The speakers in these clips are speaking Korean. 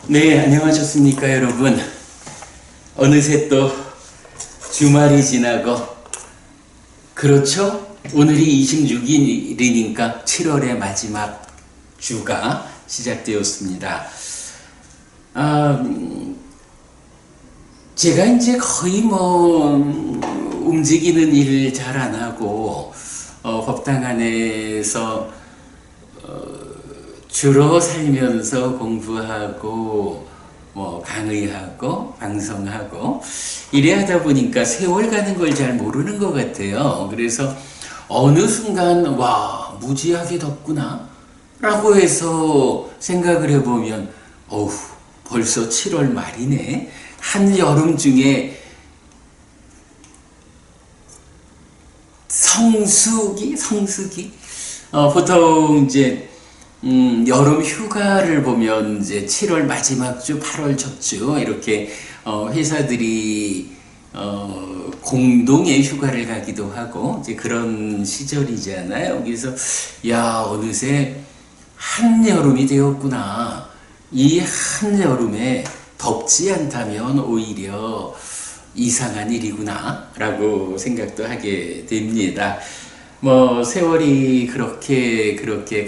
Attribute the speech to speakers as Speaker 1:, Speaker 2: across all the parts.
Speaker 1: 네, 안녕하셨습니까, 여러분. 어느새 또 주말이 지나고, 그렇죠? 오늘이 26일이니까 7월의 마지막 주가 시작되었습니다. 제가 이제 거의 움직이는 일 잘 안 하고, 법당 안에서 주로 살면서 공부하고 강의하고 방송하고 이래 하다 보니까 세월 가는 걸 잘 모르는 것 같아요. 그래서 어느 순간 와, 무지하게 덥구나 라고 해서 생각을 해보면 어후, 벌써 7월 말이네. 한여름 중에 성수기 보통 이제 여름 휴가를 보면 이제 7월 마지막 주, 8월 첫 주 이렇게 회사들이 공동의 휴가를 가기도 하고 이제 그런 시절이잖아요. 그래서 야, 어느새 한여름이 되었구나. 이 한여름에 덥지 않다면 오히려 이상한 일이구나 라고 생각도 하게 됩니다. 세월이 그렇게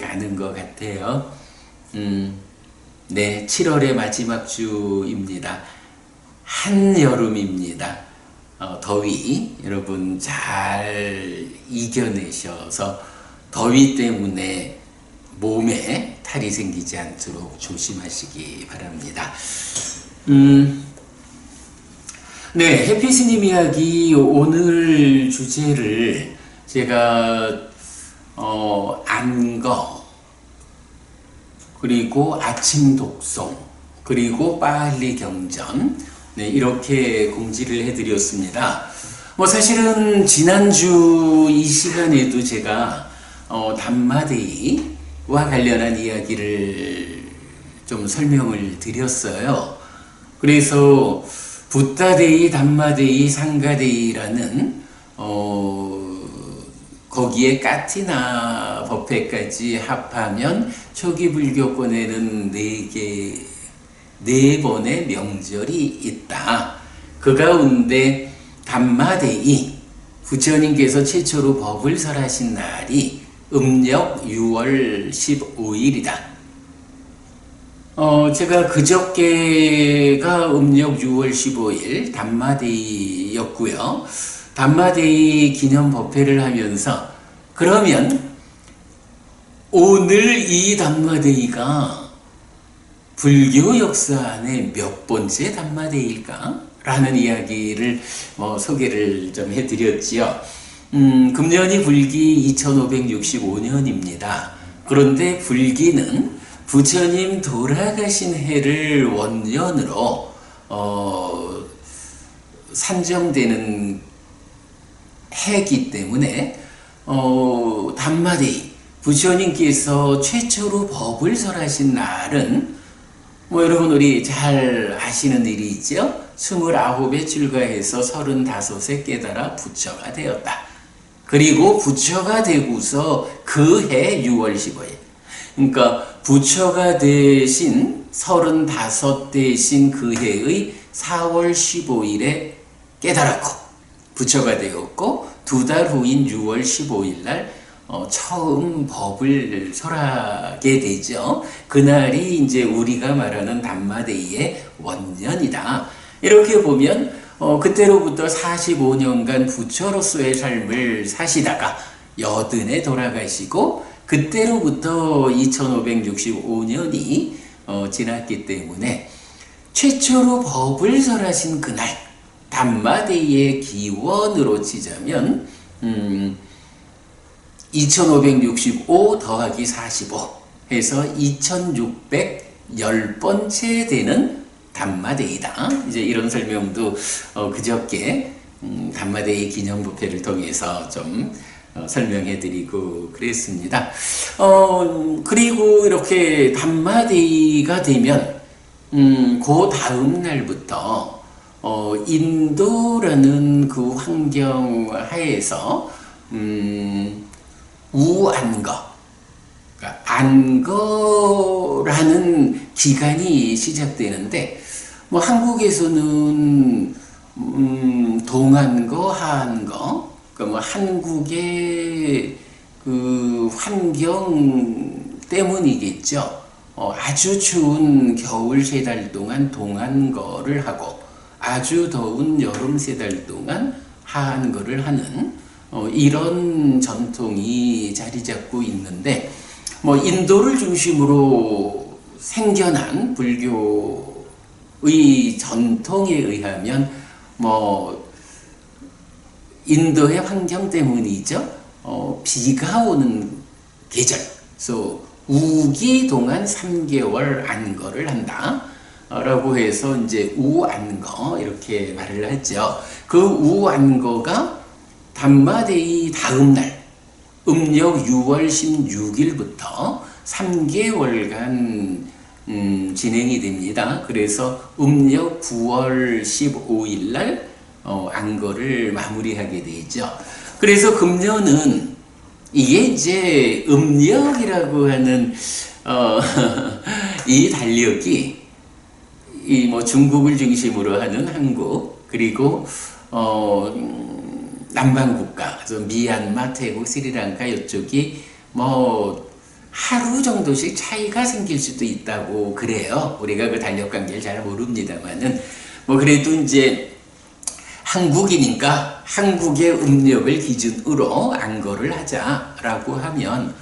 Speaker 1: 가는 것 같아요. 네, 7월의 마지막 주입니다. 한여름입니다. 더위 여러분 잘 이겨내셔서 더위 때문에 몸에 탈이 생기지 않도록 조심하시기 바랍니다. 네, 해피스님 이야기 오늘 주제를 제가 안거 그리고 아침 독송 그리고 빨리 경전 네, 이렇게 공지를 해드렸습니다. 사실은 지난주 이 시간에도 제가 담마데이와 관련한 이야기를 좀 설명을 드렸어요. 그래서 붓다데이, 담마데이, 상가데이라는 거기에 까티나 법회까지 합하면 초기 불교권에는 네 번의 명절이 있다. 그 가운데 담마데이, 부처님께서 최초로 법을 설하신 날이 음력 6월 15일이다. 제가 그저께가 음력 6월 15일 담마데이였고요. 담마데이 기념 법회를 하면서 그러면 오늘 이 담마데이가 불교 역사 안에 몇 번째 담마데이일까? 라는 이야기를 소개를 좀 해드렸지요. 금년이 불기 2565년입니다. 그런데 불기는 부처님 돌아가신 해를 원년으로 산정되는 해기 때문에 담마데이 부처님께서 최초로 법을 설하신 날은 여러분 우리 잘 아시는 일이 있죠. 29에 출가해서 35에 깨달아 부처가 되었다. 그리고 부처가 되고서 그 해 6월 15일 그러니까 부처가 되신 35 되신 그 해의 4월 15일에 깨달았고 부처가 되었고 두 달 후인 6월 15일 날 처음 법을 설하게 되죠. 그날이 이제 우리가 말하는 담마데이의 원년이다. 이렇게 보면 그때로부터 45년간 부처로서의 삶을 사시다가 여든에 돌아가시고 그때로부터 2565년이 지났기 때문에 최초로 법을 설하신 그날 담마데이의 기원으로 치자면 2565 더하기 45 해서 2610번째 되는 담마데이다. 이제 이런 설명도 그저께 담마데이 기념법회를 통해서 좀 설명해 드리고 그랬습니다. 그리고 이렇게 담마데이가 되면 그 다음 날부터 인도라는 그 환경 하에서 우안거, 그러니까 안거라는 기간이 시작되는데, 뭐 한국에서는 동안거, 하안거, 그러니까 뭐 한국의 그 환경 때문이겠죠. 아주 추운 겨울 3달 동안 동안거를 하고 아주 더운 여름 3달 동안 하안거를 하는 이런 전통이 자리 잡고 있는데, 뭐 인도를 중심으로 생겨난 불교의 전통에 의하면 뭐 인도의 환경 때문이죠. 비가 오는 계절, 그래서 우기 동안 3개월 안거를 한다 라고 해서 이제 우안거 이렇게 말을 하죠. 그 우안거가 단마데이 다음 날 음력 6월 16일부터 3개월간 진행이 됩니다. 그래서 음력 9월 15일 날 안거를 마무리하게 되죠. 그래서 금년은 이게 이제 음력이라고 하는 이 달력이 이 뭐 중국을 중심으로 하는 한국, 그리고 남방 국가, 그래서 미얀마, 태국, 스리랑카 이쪽이 뭐 하루 정도씩 차이가 생길 수도 있다고 그래요. 우리가 그 달력 관계를 잘 모릅니다만은 뭐 그래도 이제 한국이니까 한국의 음력을 기준으로 안거를 하자라고 하면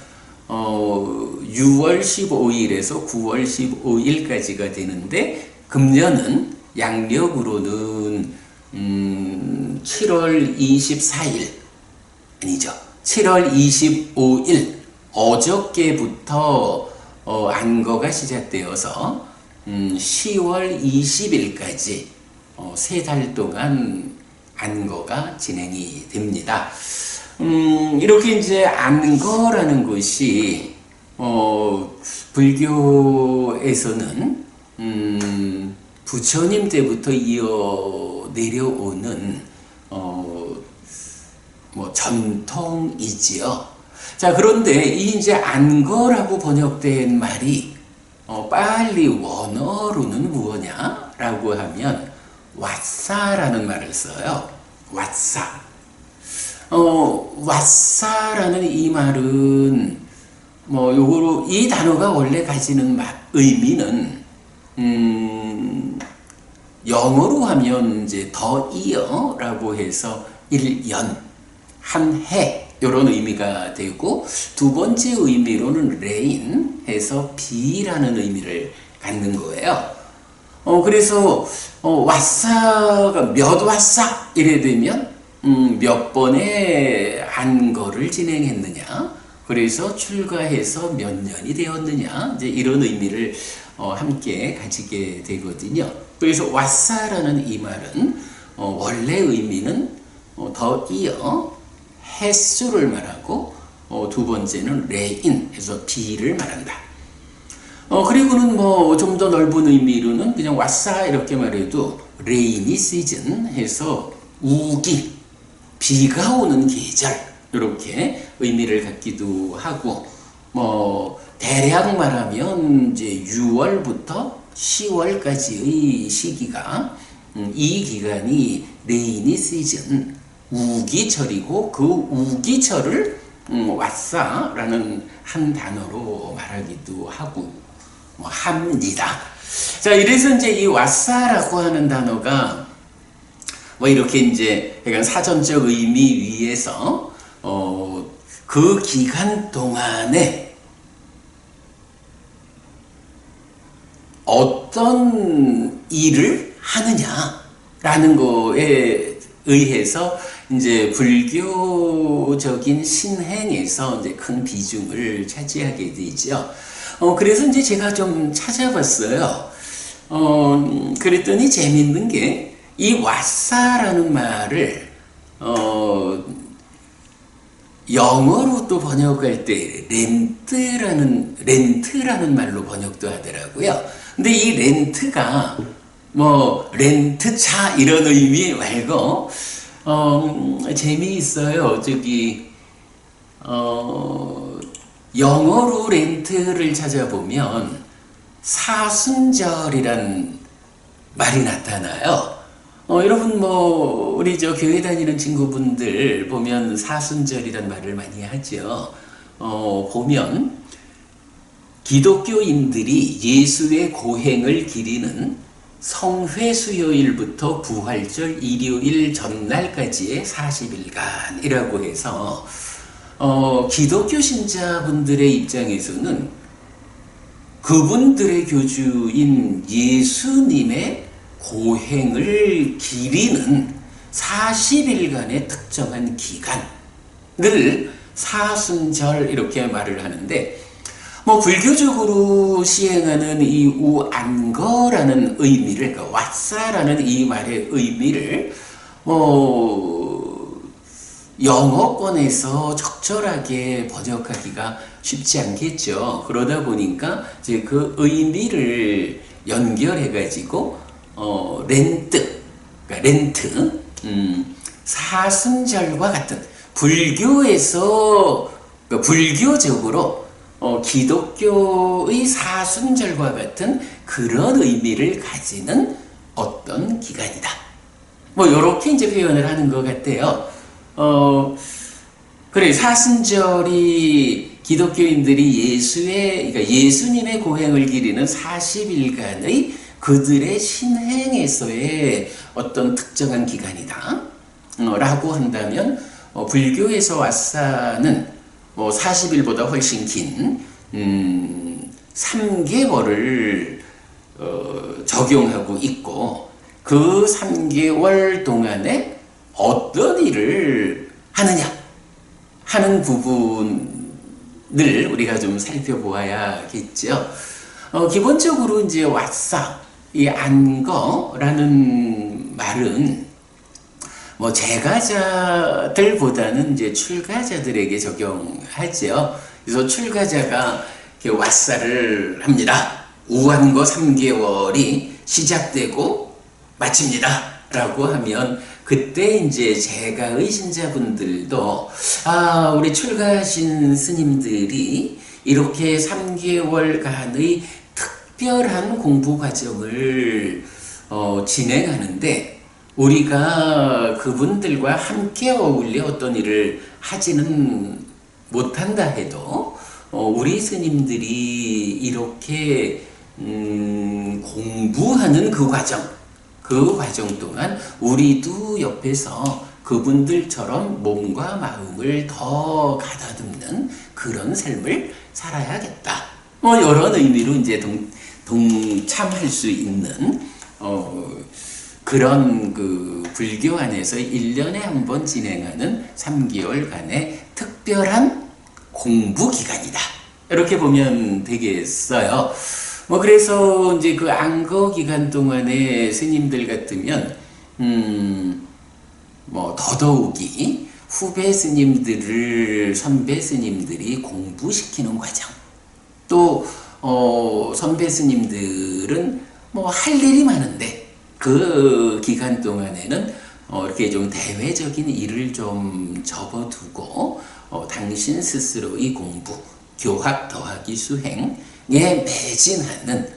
Speaker 1: 6월 15일에서 9월 15일까지가 되는데, 금년은 양력으로는 7월 24일 아니죠. 7월 25일 어저께부터 안거가 시작되어서 10월 20일까지 3달 동안 안거가 진행이 됩니다. 이렇게 이제 안거라는 것이 불교에서는 부처님 때부터 이어 내려오는 뭐 전통이지요. 자, 그런데 이 이제 안거라고 번역된 말이 빨리 원어로는 무엇냐라고 하면 왓사라는 말을 써요. 왓사. 왓사라는 이 말은 뭐 요거로 이 단어가 원래 가지는 의미는 영어로 하면 이제 더 이어라고 해서 1년, 한 해 이런 의미가 되고, 두 번째 의미로는 레인 해서 비라는 의미를 갖는 거예요. 그래서 왓사가 몇 왓사 이래 되면 몇 번의 안거를 진행했느냐, 그래서 출가해서 몇 년이 되었느냐, 이제 이런 의미를 함께 가지게 되거든요. 그래서 왓사라는 이 말은 원래 의미는 더 이어 횟수를 말하고, 두 번째는 레인 해서 비를 말한다. 그리고는 뭐 좀 더 넓은 의미로는 그냥 왓사 이렇게 말해도 레이니 시즌 해서 우기, 비가 오는 계절 이렇게 의미를 갖기도 하고, 뭐 대략 말하면 이제 6월부터 10월까지의 시기가 이 기간이 레이니 시즌 우기철이고, 그 우기철을 왓사라는 한 단어로 말하기도 하고 뭐 합니다. 자, 이래서 이제 이 왓사라고 하는 단어가 뭐 이렇게 이제 약간 사전적 의미 위에서 그 기간 동안에 어떤 일을 하느냐라는 거에 의해서 이제 불교적인 신행에서 이제 큰 비중을 차지하게 되죠. 그래서 이제 제가 좀 찾아봤어요. 그랬더니 재밌는 게 이 왓사라는 말을 영어로 또 번역할 때 렌트라는 말로 번역도 하더라고요. 근데 이 렌트가 뭐 렌트차 이런 의미 말고 재미있어요. 저기 영어로 렌트를 찾아보면 사순절이란 말이 나타나요. 여러분 우리 교회 다니는 친구분들 보면 사순절이란 말을 많이 하죠. 보면 기독교인들이 예수의 고행을 기리는 성회 수요일부터 부활절 일요일 전날까지의 40일간이라고 해서 기독교 신자분들의 입장에서는 그분들의 교주인 예수님의 고행을 기리는 40일간의 특정한 기간을 사순절 이렇게 말을 하는데, 불교적으로 시행하는 이 우안거라는 의미를, 그러니까 왓사라는 이 말의 의미를 영어권에서 적절하게 번역하기가 쉽지 않겠죠. 그러다 보니까 이제 그 의미를 연결해가지고 렌트, 그러니까 렌트, 사순절과 같은 불교에서, 그러니까 불교적으로 기독교의 사순절과 같은 그런 의미를 가지는 어떤 기간이다. 요렇게 이제 표현을 하는 것 같아요. 그래, 사순절이 기독교인들이 그러니까 예수님의 고행을 기리는 40일간의 그들의 신행에서의 어떤 특정한 기간이다. 라고 한다면, 불교에서 왓사는 40일보다 훨씬 긴, 3개월을, 적용하고 있고, 그 3개월 동안에 어떤 일을 하느냐 하는 부분을 우리가 좀 살펴보아야겠죠. 기본적으로 이제 왓사, 이 안거라는 말은 재가자들보다는 이제 출가자들에게 적용하죠. 그래서 출가자가 왓사를 합니다. 우안거 3개월이 시작되고 마칩니다. 라고 하면 그때 이제 제가의 신자분들도 우리 출가하신 스님들이 이렇게 3개월간의 특별한 공부 과정을 진행하는데 우리가 그분들과 함께 어울려 어떤 일을 하지는 못한다 해도 우리 스님들이 이렇게 공부하는 그 과정 동안 우리도 옆에서 그분들처럼 몸과 마음을 더 가다듬는 그런 삶을 살아야겠다. 이런 의미로 이제 동참할 수 있는 그런 그 불교 안에서 1년에 한 번 진행하는 3개월간의 특별한 공부 기간이다. 이렇게 보면 되겠어요. 그래서 이제 그 안거 기간 동안에 스님들 같으면, 더더욱이 후배 스님들을 선배 스님들이 공부시키는 과정. 또, 선배 스님들은 할 일이 많은데, 그 기간 동안에는 이렇게 좀 대외적인 일을 좀 접어두고, 당신 스스로의 공부, 교학 더하기 수행, 매진하는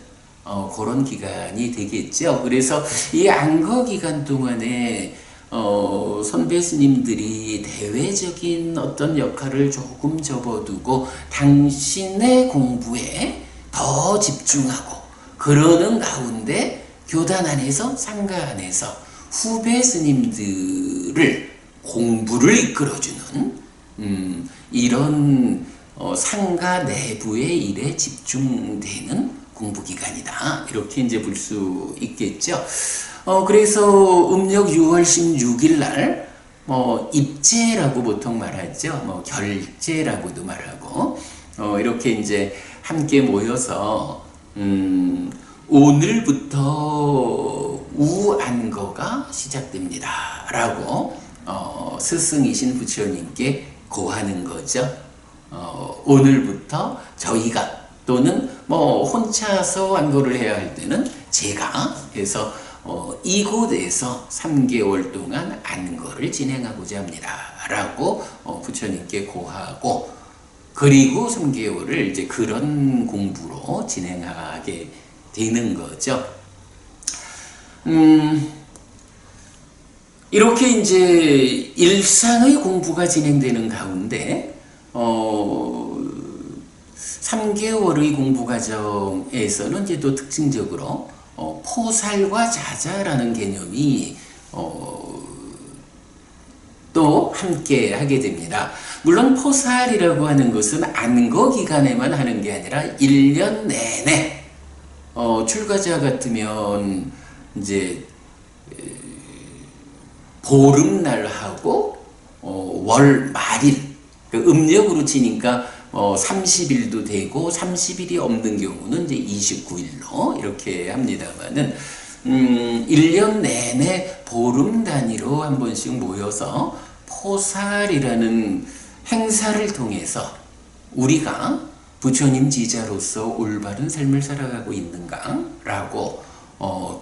Speaker 1: 그런 기간이 되겠죠. 그래서 이 안거 기간 동안에 선배 스님들이 대외적인 어떤 역할을 조금 접어두고 당신의 공부에 더 집중하고 그러는 가운데 교단 안에서 상가 안에서 후배 스님들을 공부를 이끌어주는 이런 상가 내부의 일에 집중되는 공부기간이다. 이렇게 이제 볼 수 있겠죠. 그래서 음력 6월 16일 날, 입제라고 보통 말하죠. 결제라고도 말하고, 이렇게 이제 함께 모여서, 오늘부터 우안거가 시작됩니다. 라고, 스승이신 부처님께 고하는 거죠. 오늘부터 저희가 또는 혼자서 안거를 해야 할 때는 제가 해서 이곳에서 3개월 동안 안거를 진행하고자 합니다. 라고 부처님께 고하고 그리고 3개월을 이제 그런 공부로 진행하게 되는 거죠. 이렇게 이제 일상의 공부가 진행되는 가운데 3개월의 공부 과정에서는 이제 또 특징적으로 포살과 자자라는 개념이 또 함께 하게 됩니다. 물론 포살이라고 하는 것은 안거 기간에만 하는 게 아니라 1년 내내 출가자 같으면 이제 보름날하고 월 말일 그 음력으로 치니까 30일도 되고 30일이 없는 경우는 이제 29일로 이렇게 합니다만은 1년 내내 보름 단위로 한 번씩 모여서 포살이라는 행사를 통해서 우리가 부처님 지자로서 올바른 삶을 살아가고 있는가? 라고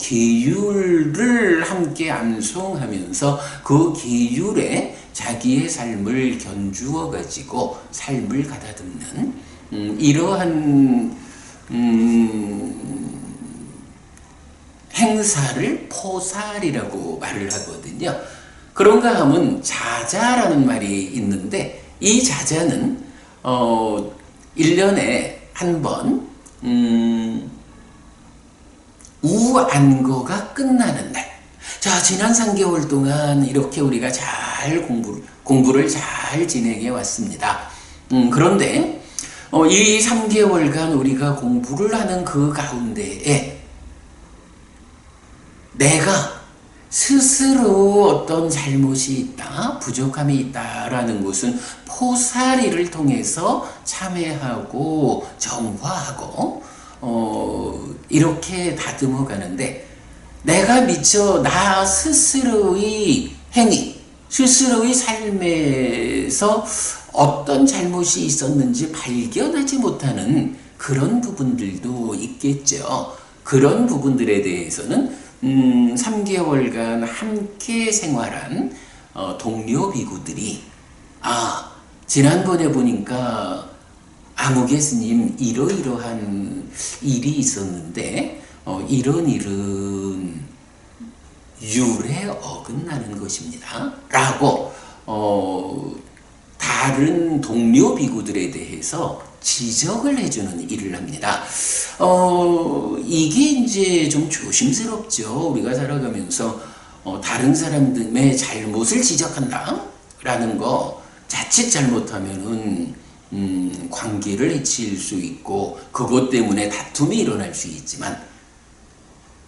Speaker 1: 계율을 함께 암송하면서 그 계율에 자기의 삶을 견주어 가지고 삶을 가다듬는 이러한 행사를 포살이라고 말을 하거든요. 그런가 하면 자자라는 말이 있는데 이 자자는 1년에 한 번 우안거가 끝나는 날. 자, 지난 3개월 동안 이렇게 우리가 잘 공부를 잘 진행해 왔습니다. 그런데 이 3개월간 우리가 공부를 하는 그 가운데에 내가 스스로 어떤 잘못이 있다, 부족함이 있다라는 것은 포살이를 통해서 참회하고 정화하고 이렇게 다듬어 가는데 내가 미처 나 스스로의 행위, 스스로의 삶에서 어떤 잘못이 있었는지 발견하지 못하는 그런 부분들도 있겠죠. 그런 부분들에 대해서는 3개월간 함께 생활한 동료 비구들이 지난번에 보니까 아무개 스님 이러이러한 일이 있었는데 이런 일은 율에 어긋나는 것입니다. 라고 다른 동료 비구들에 대해서 지적을 해주는 일을 합니다. 이게 이제 좀 조심스럽죠. 우리가 살아가면서 다른 사람들의 잘못을 지적한다 라는 거 자칫 잘못하면은 관계를 해칠 수 있고 그것 때문에 다툼이 일어날 수 있지만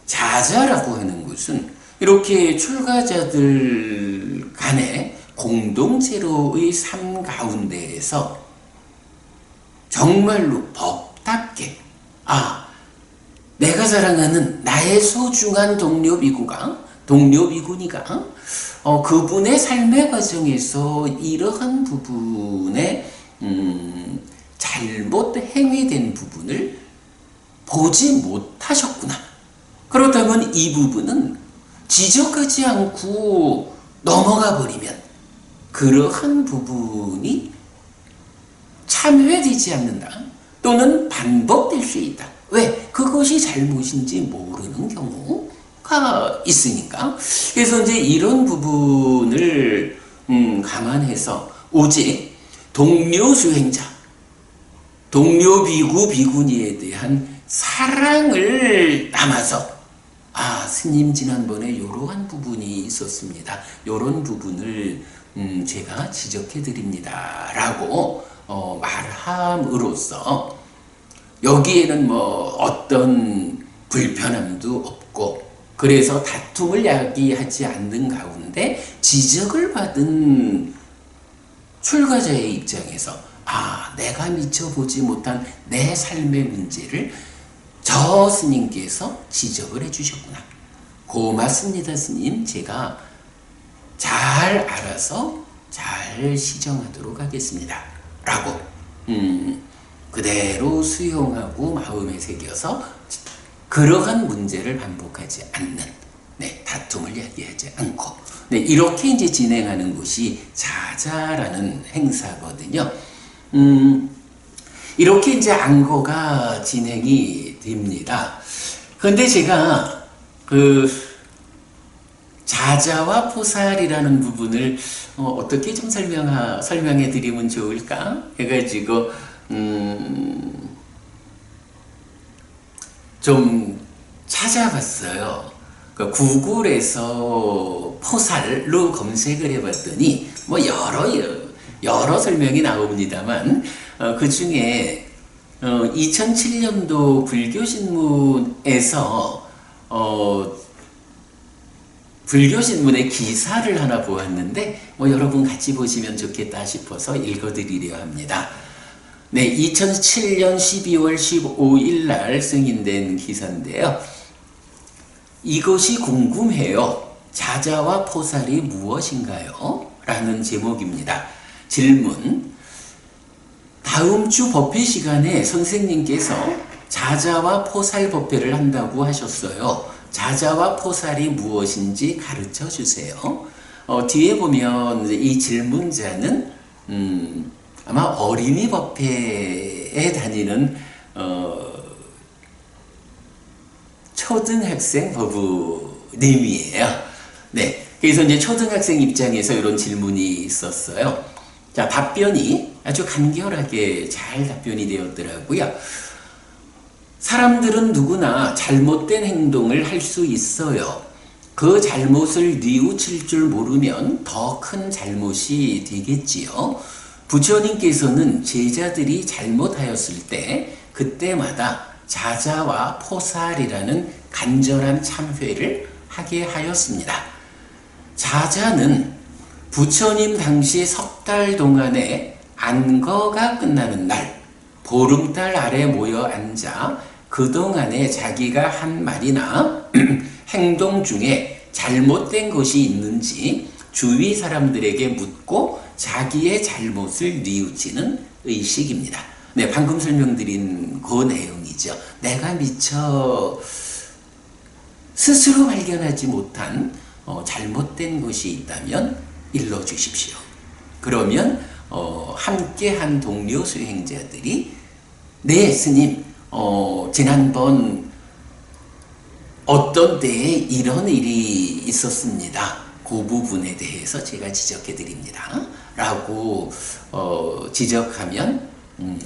Speaker 1: 자자라고 하는 것은 이렇게 출가자들 간의 공동체로의 삶 가운데에서 정말로 법답게 내가 사랑하는 나의 소중한 동료 비구니가 그분의 삶의 과정에서 이러한 부분에 잘못 행위된 부분을 보지 못하셨구나. 그렇다면 이 부분은 지적하지 않고 넘어가 버리면 그러한 부분이 참회되지 않는다. 또는 반복될 수 있다. 왜? 그것이 잘못인지 모르는 경우가 있으니까. 그래서 이제 이런 부분을 감안해서 오직 동료 수행자, 동료 비구, 비구니에 대한 사랑을 담아서 스님 지난번에 이러한 부분이 있었습니다. 이런 부분을 제가 지적해 드립니다. 라고 말함으로써 여기에는 뭐 어떤 불편함도 없고 그래서 다툼을 야기하지 않는 가운데 지적을 받은 출가자의 입장에서 내가 미처 보지 못한 내 삶의 문제를 저 스님께서 지적을 해주셨구나. 고맙습니다, 스님. 제가 잘 알아서 잘 시정하도록 하겠습니다. 라고 그대로 수용하고 마음에 새겨서 그러한 문제를 반복하지 않는 다툼을 야기하지 않고 이렇게 이제 진행하는 것이 자자라는 행사거든요. 이렇게 이제 안거가 진행이 됩니다. 그런데 제가 그 자자와 포살이라는 부분을 어떻게 좀 설명해 드리면 좋을까 해가지고 좀 찾아봤어요. 그 구글에서 포살로 검색을 해봤더니 뭐 여러 설명이 나옵니다만 그 중에 2007년도 불교신문에서 불교신문의 기사를 하나 보았는데 뭐 여러분 같이 보시면 좋겠다 싶어서 읽어드리려 합니다. 네, 2007년 12월 15일 날 승인된 기사인데요. 이것이 궁금해요. 자자와 포살이 무엇인가요? 라는 제목입니다. 질문. 다음 주 법회 시간에 선생님께서 자자와 포살 법회를 한다고 하셨어요. 자자와 포살이 무엇인지 가르쳐 주세요. 뒤에 보면 이 질문자는 아마 어린이 법회에 다니는 초등학생 부부님이에요. 네, 그래서 이제 초등학생 입장에서 이런 질문이 있었어요. 자, 답변이 아주 간결하게 잘 답변이 되었더라고요. 사람들은 누구나 잘못된 행동을 할 수 있어요. 그 잘못을 뉘우칠 줄 모르면 더 큰 잘못이 되겠지요. 부처님께서는 제자들이 잘못하였을 때 그때마다 자자와 포살이라는 간절한 참회를 하게 하였습니다. 자자는 부처님 당시 석 달 동안의 안거가 끝나는 날 보름달 아래 모여 앉아 그동안에 자기가 한 말이나 행동 중에 잘못된 것이 있는지 주위 사람들에게 묻고 자기의 잘못을 뉘우치는 의식입니다. 네, 방금 설명드린 그 내용이죠. 내가 미처 스스로 발견하지 못한 잘못된 것이 있다면 일러주십시오. 그러면 함께한 동료 수행자들이 네, 스님, 지난번 어떤 때에 이런 일이 있었습니다. 그 부분에 대해서 제가 지적해 드립니다. 라고 지적하면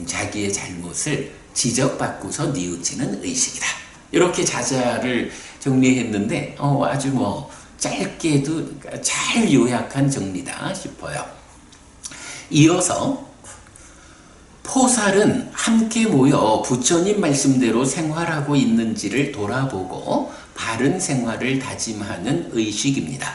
Speaker 1: 자기의 잘못을 지적받고서 뉘우치는 의식이다. 이렇게 자자를 정리했는데 아주 뭐 짧게도 잘 요약한 정리다 싶어요. 이어서 포살은 함께 모여 부처님 말씀대로 생활하고 있는지를 돌아보고 바른 생활을 다짐하는 의식입니다.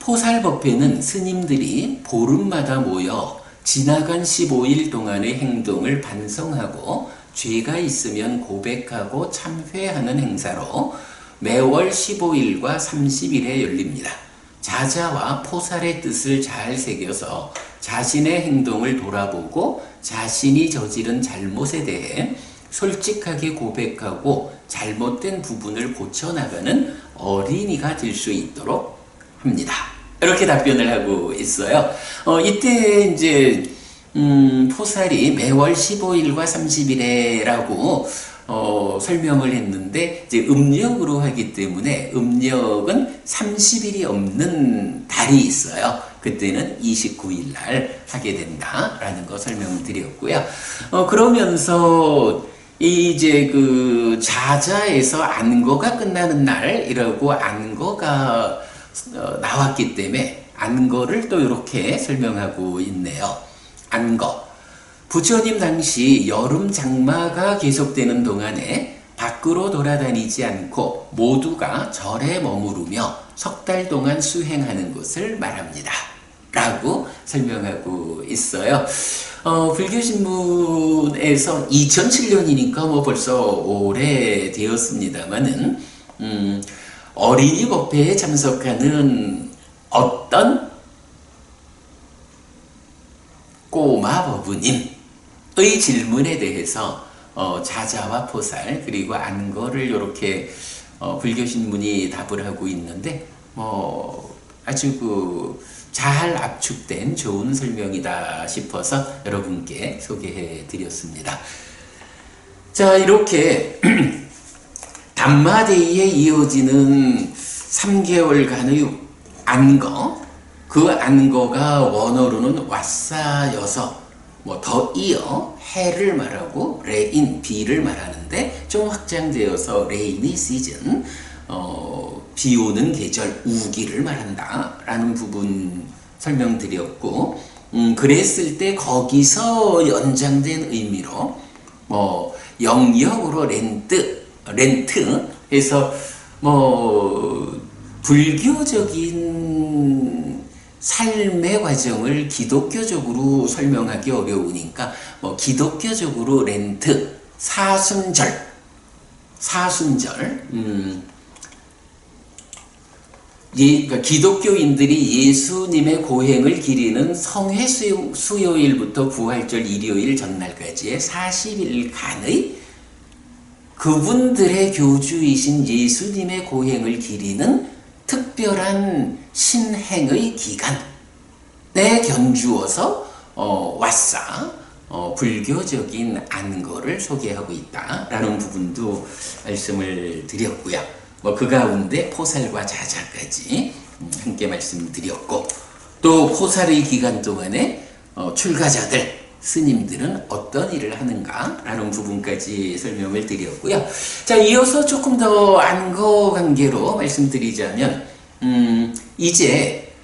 Speaker 1: 포살 법회는 스님들이 보름마다 모여 지나간 15일 동안의 행동을 반성하고 죄가 있으면 고백하고 참회하는 행사로 매월 15일과 30일에 열립니다. 자자와 포살의 뜻을 잘 새겨서 자신의 행동을 돌아보고 자신이 저지른 잘못에 대해 솔직하게 고백하고 잘못된 부분을 고쳐나가는 어린이가 될 수 있도록 합니다. 이렇게 답변을 하고 있어요. 이때 이제 포살이 매월 15일과 30일에라고 설명을 했는데 이제 음력으로 하기 때문에 음력은 30일이 없는 달이 있어요. 그때는 29일 날 하게 된다라는 거 설명드렸고요. 그러면서 이제 그 자자에서 안거가 끝나는 날이라고 안거가 나왔기 때문에 안거를 또 이렇게 설명하고 있네요. 안거. 부처님 당시 여름 장마가 계속되는 동안에 밖으로 돌아다니지 않고 모두가 절에 머무르며 석 달 동안 수행하는 것을 말합니다. 라고 설명하고 있어요. 불교신문에서 2007년이니까 뭐 벌써 오래되었습니다만은 어린이 법회에 참석하는 어떤 꼬마 법부님의 질문에 대해서 자자와 포살 그리고 안거를 이렇게 불교신문이 답을 하고 있는데 뭐 아주 그 잘 압축된 좋은 설명이다 싶어서 여러분께 소개해 드렸습니다. 자, 이렇게 담마데이에 이어지는 3개월간의 안거, 그 안거가 원어로는 왓사여서 뭐 더 이어 해를 말하고 레인, 비를 말하는데 좀 확장되어서 레이니 시즌, 비 오는 계절, 우기를 말한다 라는 부분 설명드렸고, 그랬을 때 거기서 연장된 의미로 뭐 영역으로 렌트 해서 뭐 불교적인 삶의 과정을 기독교적으로 설명하기 어려우니까 뭐 기독교적으로 렌트, 사순절, 그러니까 기독교인들이 예수님의 고행을 기리는 성회 수요일부터 부활절 일요일 전날까지의 40일간의 그분들의 교주이신 예수님의 고행을 기리는 특별한 신행의 기간에 견주어서 왓사, 불교적인 안거를 소개하고 있다라는 부분도 말씀을 드렸고요. 뭐 그 가운데 포살과 자자까지 함께 말씀드렸고, 또 포살의 기간 동안에 출가자들, 스님들은 어떤 일을 하는가라는 부분까지 설명을 드렸고요. 자, 이어서 조금 더 안거 관계로 말씀드리자면, 이제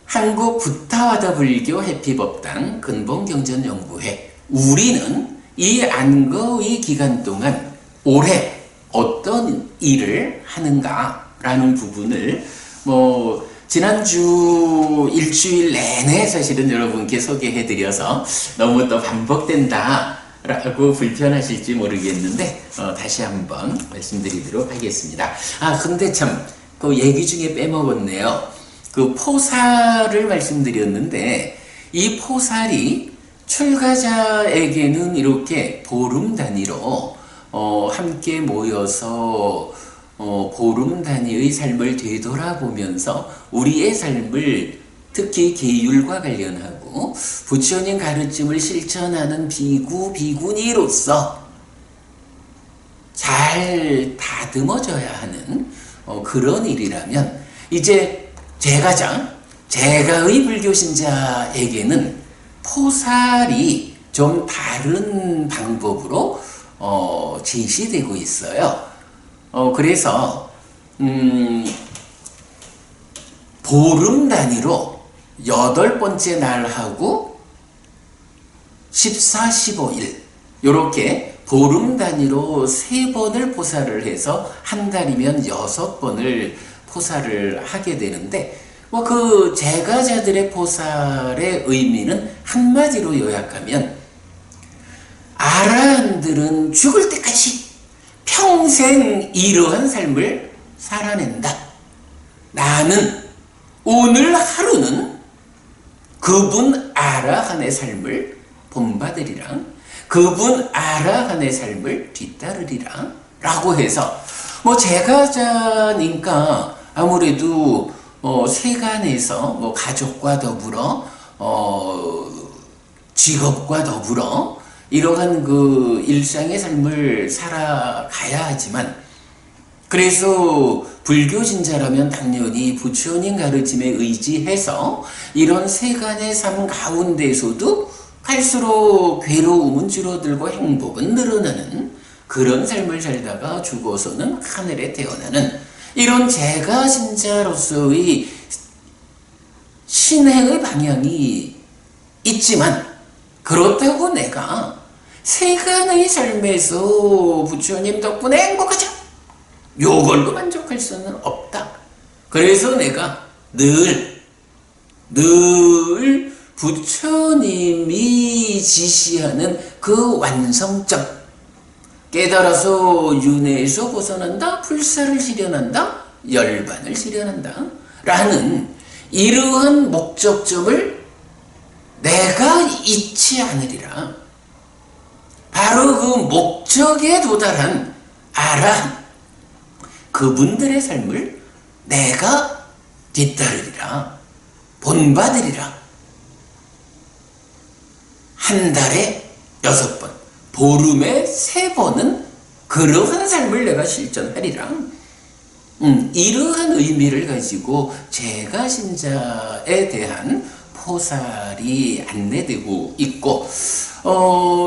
Speaker 1: 한국 부타와다 불교 해피법당 근본경전연구회, 우리는 이 안거의 기간 동안 올해 어떤 일을 하는가라는 부분을 뭐 지난주 일주일 내내 사실은 여러분께 소개해드려서 너무 또 반복된다 라고 불편하실지 모르겠는데 다시 한번 말씀드리도록 하겠습니다. 근데 참 그 얘기 중에 빼먹었네요. 그 포살을 말씀드렸는데, 이 포살이 출가자에게는 이렇게 보름 단위로 함께 모여서 보름 단위의 삶을 되돌아보면서 우리의 삶을 특히 계율과 관련하고 부처님 가르침을 실천하는 비구니로서 잘 다듬어져야 하는 그런 일이라면, 이제 제가의 불교 신자에게는 포살이 좀 다른 방법으로 제시되고 있어요. 그래서 보름 단위로 8번째 날하고 14, 15일 요렇게 보름 단위로 3번을 포살을 해서 한 달이면 6번을 포살을 하게 되는데, 뭐 그 제가자들의 포살의 의미는 한마디로 요약하면, 아라한들은 죽을 때까지 평생 이러한 삶을 살아낸다. 나는 오늘 하루는 그분 아라한의 삶을 본받으리라, 그분 아라한의 삶을 뒤따르리라 라고 해서, 뭐 제가자니까 아무래도 세간에서 뭐 가족과 더불어 직업과 더불어 이러한 그 일상의 삶을 살아가야 하지만, 그래서 불교 신자라면 당연히 부처님 가르침에 의지해서 이런 세간의 삶 가운데서도 갈수록 괴로움은 줄어들고 행복은 늘어나는 그런 삶을 살다가 죽어서는 하늘에 태어나는 이런 제가 신자로서의 신행의 방향이 있지만, 그렇다고 내가 세간의 삶에서 부처님 덕분에 행복하자, 요걸로 만족할 수는 없다. 그래서 내가 늘 부처님이 지시하는 그 완성점, 깨달아서 윤회에서 벗어난다, 불사를 실현한다, 열반을 실현한다 라는 이러한 목적점을 내가 잊지 않으리라. 바로 그 목적에 도달한 아라한 그분들의 삶을 내가 뒤따르리라. 본받으리라. 한 달에 6번, 보름에 3번은 그러한 삶을 내가 실천하리라. 이러한 의미를 가지고 제가신자에 대한 포살이 안내되고 있고,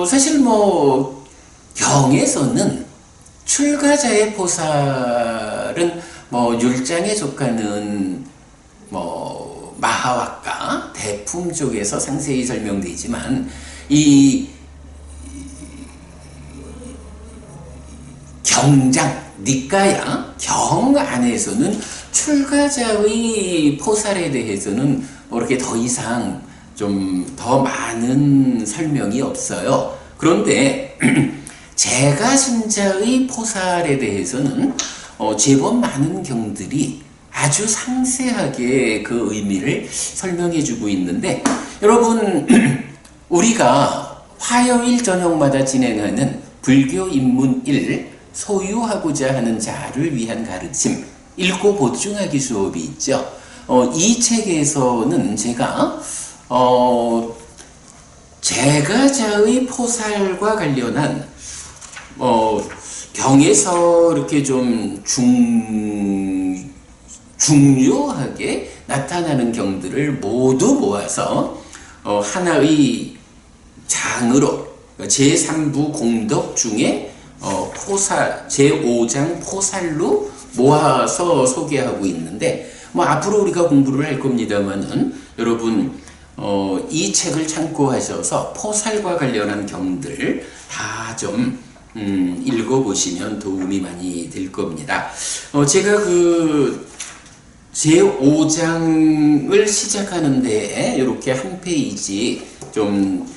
Speaker 1: 사실 뭐 경에서는 출가자의 포살은 뭐 율장에 속하는 뭐 마하와까 대품 쪽에서 상세히 설명되지만, 이 경장 니까야 경 안에서는 출가자의 포살에 대해서는 그렇게 더 이상 좀 더 많은 설명이 없어요. 그런데 제가신자의 포살에 대해서는 제법 많은 경들이 아주 상세하게 그 의미를 설명해 주고 있는데, 여러분 우리가 화요일 저녁마다 진행하는 불교 입문 1 소유하고자 하는 자를 위한 가르침 읽고 보충하기 수업이 있죠. 이 책에서는 제가 제가자의 포살과 관련한 경에서 이렇게 좀 중요하게 나타나는 경들을 모두 모아서 하나의 장으로 제3부 공덕 중에 포살, 제5장 포살로 모아서 소개하고 있는데, 뭐 앞으로 우리가 공부를 할 겁니다만은 여러분 이 책을 참고하셔서 포살과 관련한 경들 다 좀 읽어보시면 도움이 많이 될 겁니다. 제가 그 제5장을 시작하는데 이렇게 한 페이지 좀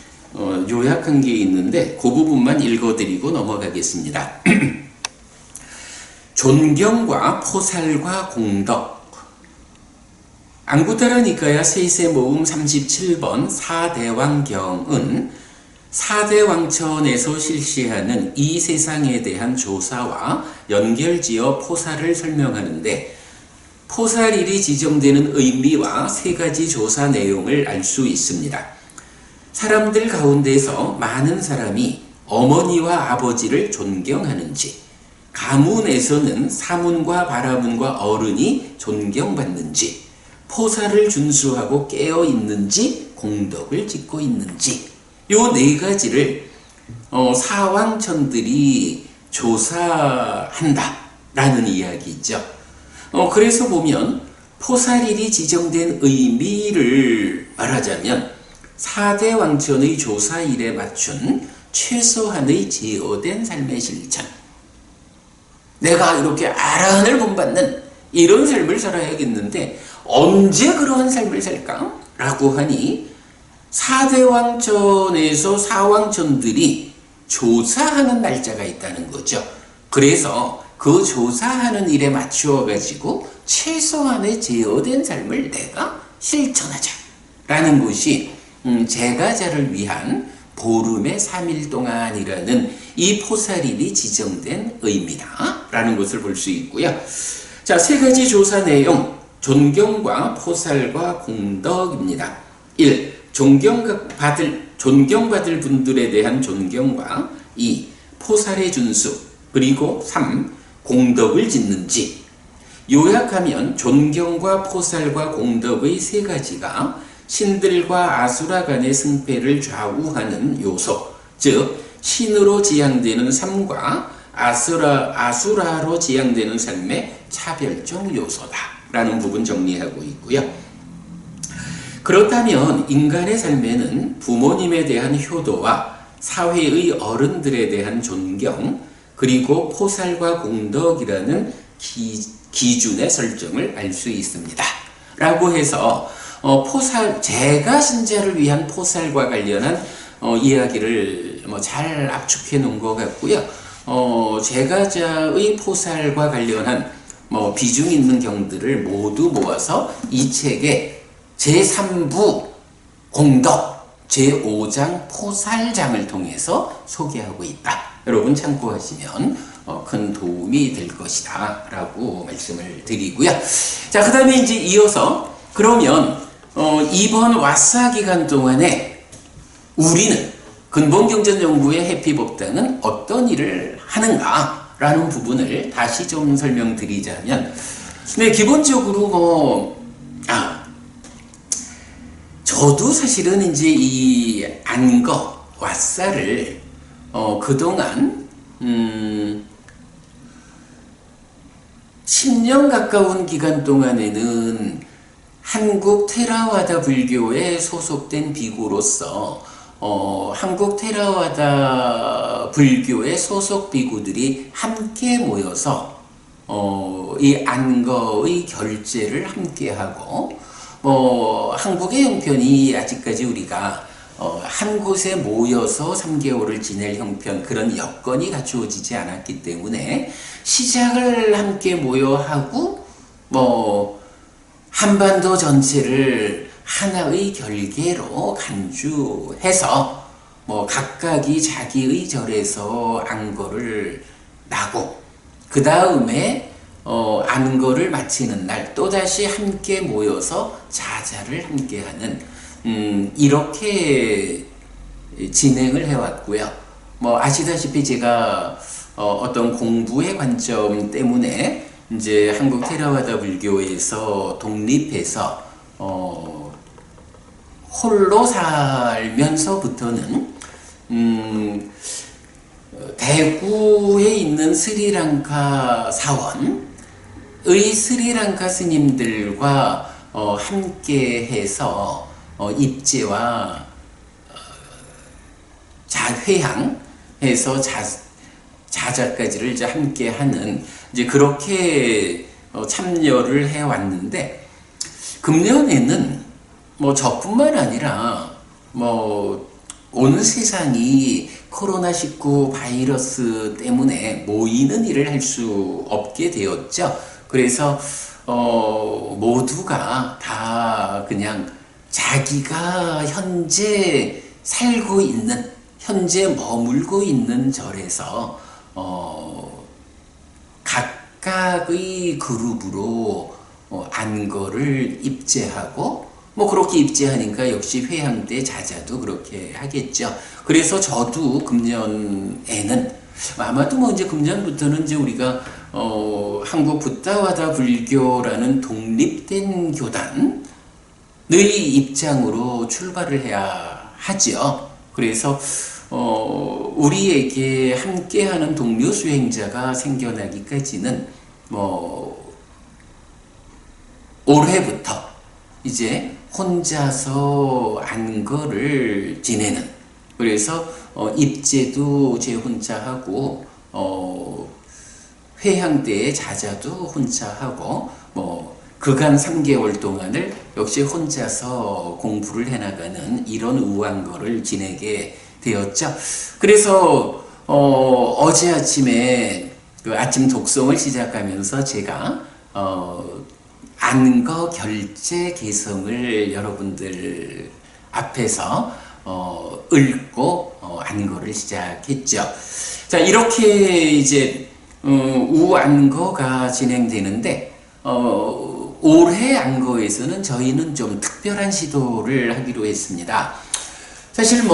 Speaker 1: 요약한 게 있는데 그 부분만 읽어드리고 넘어가겠습니다. 존경과 포살과 공덕. 앙구타라 니카야 세세 모음 37번 사대왕경은 사대왕천에서 실시하는 이 세상에 대한 조사와 연결지어 포살을 설명하는데, 포살일이 지정되는 의미와 3가지 조사 내용을 알 수 있습니다. 사람들 가운데서 많은 사람이 어머니와 아버지를 존경하는지, 가문에서는 사문과 바라문과 어른이 존경받는지, 포살을 준수하고 깨어있는지, 공덕을 짓고 있는지, 요 4가지를 사왕천들이 조사한다 라는 이야기죠. 그래서 보면 포살일이 지정된 의미를 말하자면 4대 왕천의 조사일에 맞춘 최소한의 제어된 삶의 실천, 내가 이렇게 아라한을 본받는 이런 삶을 살아야겠는데 언제 그러한 삶을 살까? 라고 하니 4대 왕천에서 사왕천들이 조사하는 날짜가 있다는 거죠. 그래서 그 조사하는 일에 맞추어 가지고 최소한의 제어된 삶을 내가 실천하자 라는 것이 제가자를 위한 보름의 3일 동안이라는 이 포살일이 지정된 의미다 라는 것을 볼 수 있고요. 자, 3가지 조사 내용, 존경과 포살과 공덕입니다. 1. 존경받을 분들에 대한 존경과 2. 포살의 준수, 그리고 3. 공덕을 짓는지. 요약하면 존경과 포살과 공덕의 3가지가 신들과 아수라 간의 승패를 좌우하는 요소, 즉 신으로 지향되는 삶과 아수라로 지향되는 삶의 차별적 요소다 라는 부분 정리하고 있고요. 그렇다면 인간의 삶에는 부모님에 대한 효도와 사회의 어른들에 대한 존경, 그리고 포살과 공덕이라는 기준의 설정을 알 수 있습니다. 라고 해서 제가신자를 위한 포살과 관련한 이야기를 잘 압축해 놓은 것 같고요. 제가자의 포살과 관련한 비중 있는 경들을 모두 모아서 이 책에 제3부 공덕, 제5장 포살장을 통해서 소개하고 있다. 여러분 참고하시면 큰 도움이 될 것이다 라고 말씀을 드리고요. 자, 그 다음에 이제 이어서 그러면 이번 왓사 기간 동안에 우리는 근본경전정부의 해피법당은 어떤 일을 하는가라는 부분을 다시 좀 설명드리자면, 네, 기본적으로 저도 사실은 이제 이 안거, 왓사를 그동안 10년 가까운 기간 동안에는 한국 테라와다 불교에 소속된 비구로서 한국 테라와다 불교의 소속 비구들이 함께 모여서 이 안거의 결제를 함께 하고, 한국의 형편이 아직까지 우리가 한 곳에 모여서 3개월을 지낼 형편, 그런 여건이 갖추어지지 않았기 때문에 시작을 함께 모여 하고, 한반도 전체를 하나의 결계로 간주해서 각각이 자기의 절에서 안거를 나고, 그 다음에 안거를 마치는 날 또다시 함께 모여서 자자를 함께 하는, 이렇게 진행을 해왔고요. 아시다시피 제가 어떤 공부의 관점 때문에 이제 한국 테라와다 불교에서 독립해서 홀로 살면서부터는 대구에 있는 스리랑카 사원의 스리랑카 스님들과 함께 해서 입제와 자회향해서 자자까지를 이제 함께 하는, 이제 그렇게 참여를 해 왔는데, 금년에는 저뿐만 아니라 온 세상이 코로나19 바이러스 때문에 모이는 일을 할 수 없게 되었죠. 그래서 모두가 다 그냥 자기가 현재 살고 있는, 현재 머물고 있는 절에서 각각의 그룹으로 안거를 입제하고, 그렇게 입제하니까 역시 회향 때 자자도 그렇게 하겠죠. 그래서 저도 금년에는 아마도 이제 금년부터는 이제 우리가 한국 붓다와다 불교라는 독립된 교단의 입장으로 출발을 해야 하죠. 그래서 우리에게 함께하는 동료 수행자가 생겨나기까지는 올해부터 이제 혼자서 안거를 지내는, 그래서 입제도 제 혼자 하고 회향 때에 자자도 혼자 하고, 그간 3개월 동안을 역시 혼자서 공부를 해나가는 이런 우안거를 지내게 되었죠. 그래서 어제 아침에 그 아침 독송을 시작하면서 제가 안거 결제 개성을 여러분들 앞에서 읽고 안거를 시작했죠. 자, 이렇게 이제 우안거가 진행되는데, 올해 안거에서는 저희는 좀 특별한 시도를 하기로 했습니다. 사실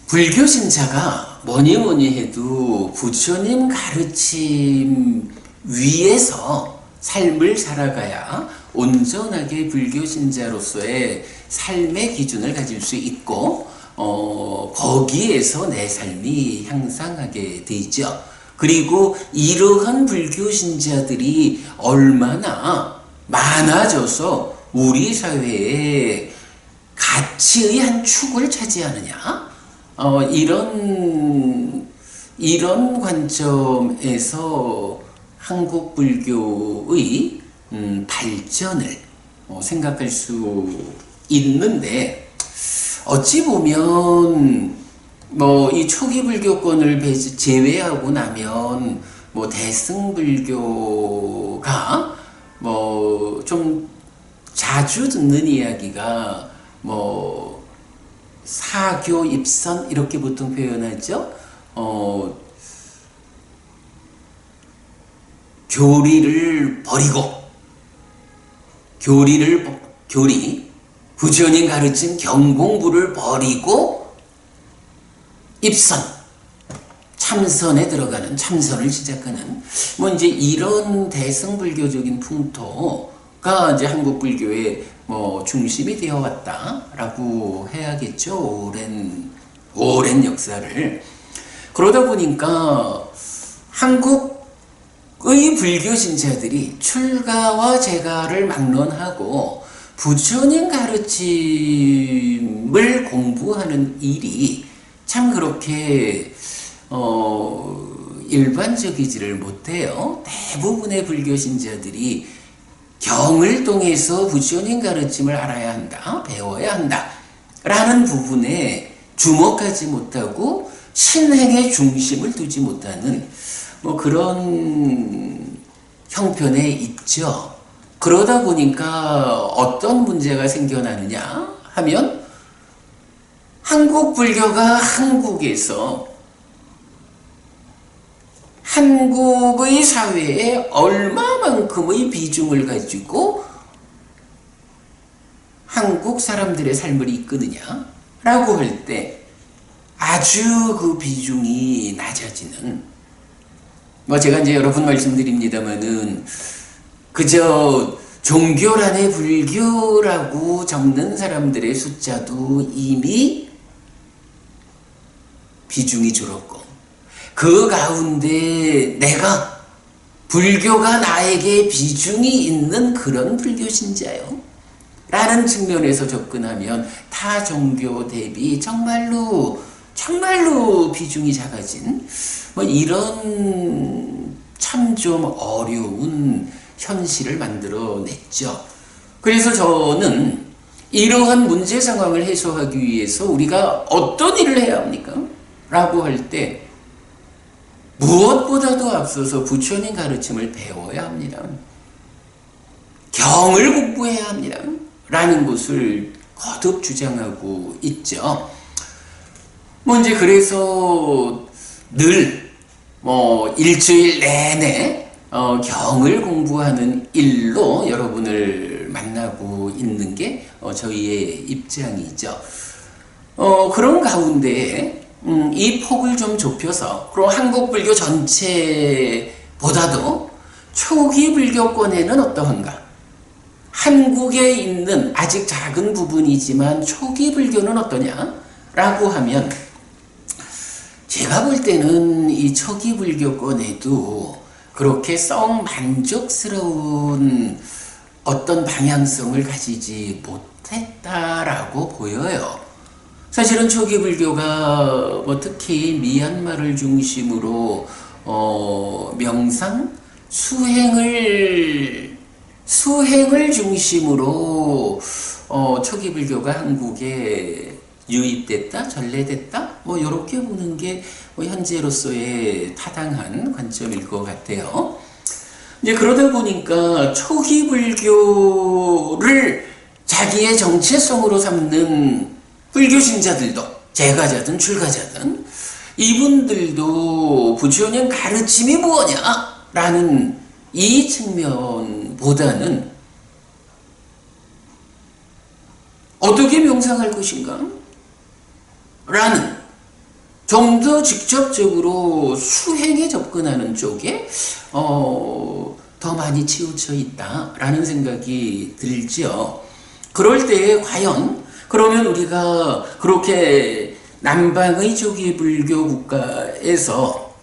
Speaker 1: 불교 신자가 뭐니 해도 부처님 가르침 위에서 삶을 살아가야 온전하게 불교 신자로서의 삶의 기준을 가질 수 있고, 거기에서 내 삶이 향상하게 되죠. 그리고 이러한 불교 신자들이 얼마나 많아져서 우리 사회에 가치의 한 축을 차지하느냐, 이런 관점에서 한국 불교의 발전을 생각할 수 있는데, 어찌 보면 이 초기 불교권을 제외하고 나면 대승불교가 좀 자주 듣는 이야기가 사교 입선 이렇게 보통 표현하죠. 교리를 버리고 교리, 부처님 가르친 경공부를 버리고 입선, 참선에 들어가는, 참선을 시작하는, 뭐 이제 이런 대승불교적인 풍토가 이제 한국 불교의 뭐 중심이 되어 왔다라고 해야겠죠. 오랜 역사를. 그러다 보니까 한국의 불교 신자들이 출가와 재가를 막론하고 부처님 가르침을 공부하는 일이 참 그렇게 일반적이지를 못해요. 대부분의 불교 신자들이 경을 통해서 부처님 가르침을 알아야 한다, 배워야 한다 라는 부분에 주목하지 못하고 신행에 중심을 두지 못하는 뭐 그런 형편에 있죠. 그러다 보니까 어떤 문제가 생겨나느냐 하면 한국 불교가 한국에서 한국의 사회에 얼마만큼의 비중을 가지고 한국 사람들의 삶을 이끄느냐 라고 할 때 아주 그 비중이 낮아지는, 뭐 제가 이제 여러 번 말씀드립니다만은 그저 종교란에 불교라고 적는 사람들의 숫자도 이미 비중이 줄었고, 그 가운데 내가 불교가 나에게 비중이 있는 그런 불교 신자요 라는 측면에서 접근하면 타 종교 대비 정말로 비중이 작아진 뭐 이런 참 좀 어려운 현실을 만들어냈죠. 그래서 저는 이러한 문제 상황을 해소하기 위해서 우리가 어떤 일을 해야 합니까? 라고 할 때 무엇보다도 앞서서 부처님 가르침을 배워야 합니다. 경을 공부해야 합니다. 라는 것을 거듭 주장하고 있죠. 뭐 이제 그래서 늘 일주일 내내 경을 공부하는 일로 여러분을 만나고 있는 게 저희의 입장이죠. 그런 가운데 이 폭을 좀 좁혀서, 그럼 한국 불교 전체보다도 초기 불교권에는 어떠한가? 한국에 있는 아직 작은 부분이지만 초기 불교는 어떠냐? 라고 하면 제가 볼 때는 이 초기 불교권에도 그렇게 썩 만족스러운 어떤 방향성을 가지지 못했다라고 보여요. 사실은 초기 불교가 뭐 특히 미얀마를 중심으로 명상, 수행을 중심으로 초기 불교가 한국에 유입됐다, 전래됐다, 뭐 이렇게 보는 게 뭐 현재로서의 타당한 관점일 것 같아요. 이제 그러다 보니까 초기 불교를 자기의 정체성으로 삼는 불교 신자들도, 재가자든 출가자든, 이분들도 부처님 가르침이 뭐냐라는 이 측면보다는 어떻게 명상할 것인가? 라는 좀 더 직접적으로 수행에 접근하는 쪽에 더 많이 치우쳐 있다라는 생각이 들죠. 그럴 때 과연 그러면 우리가 그렇게 남방의 초기 불교 국가에서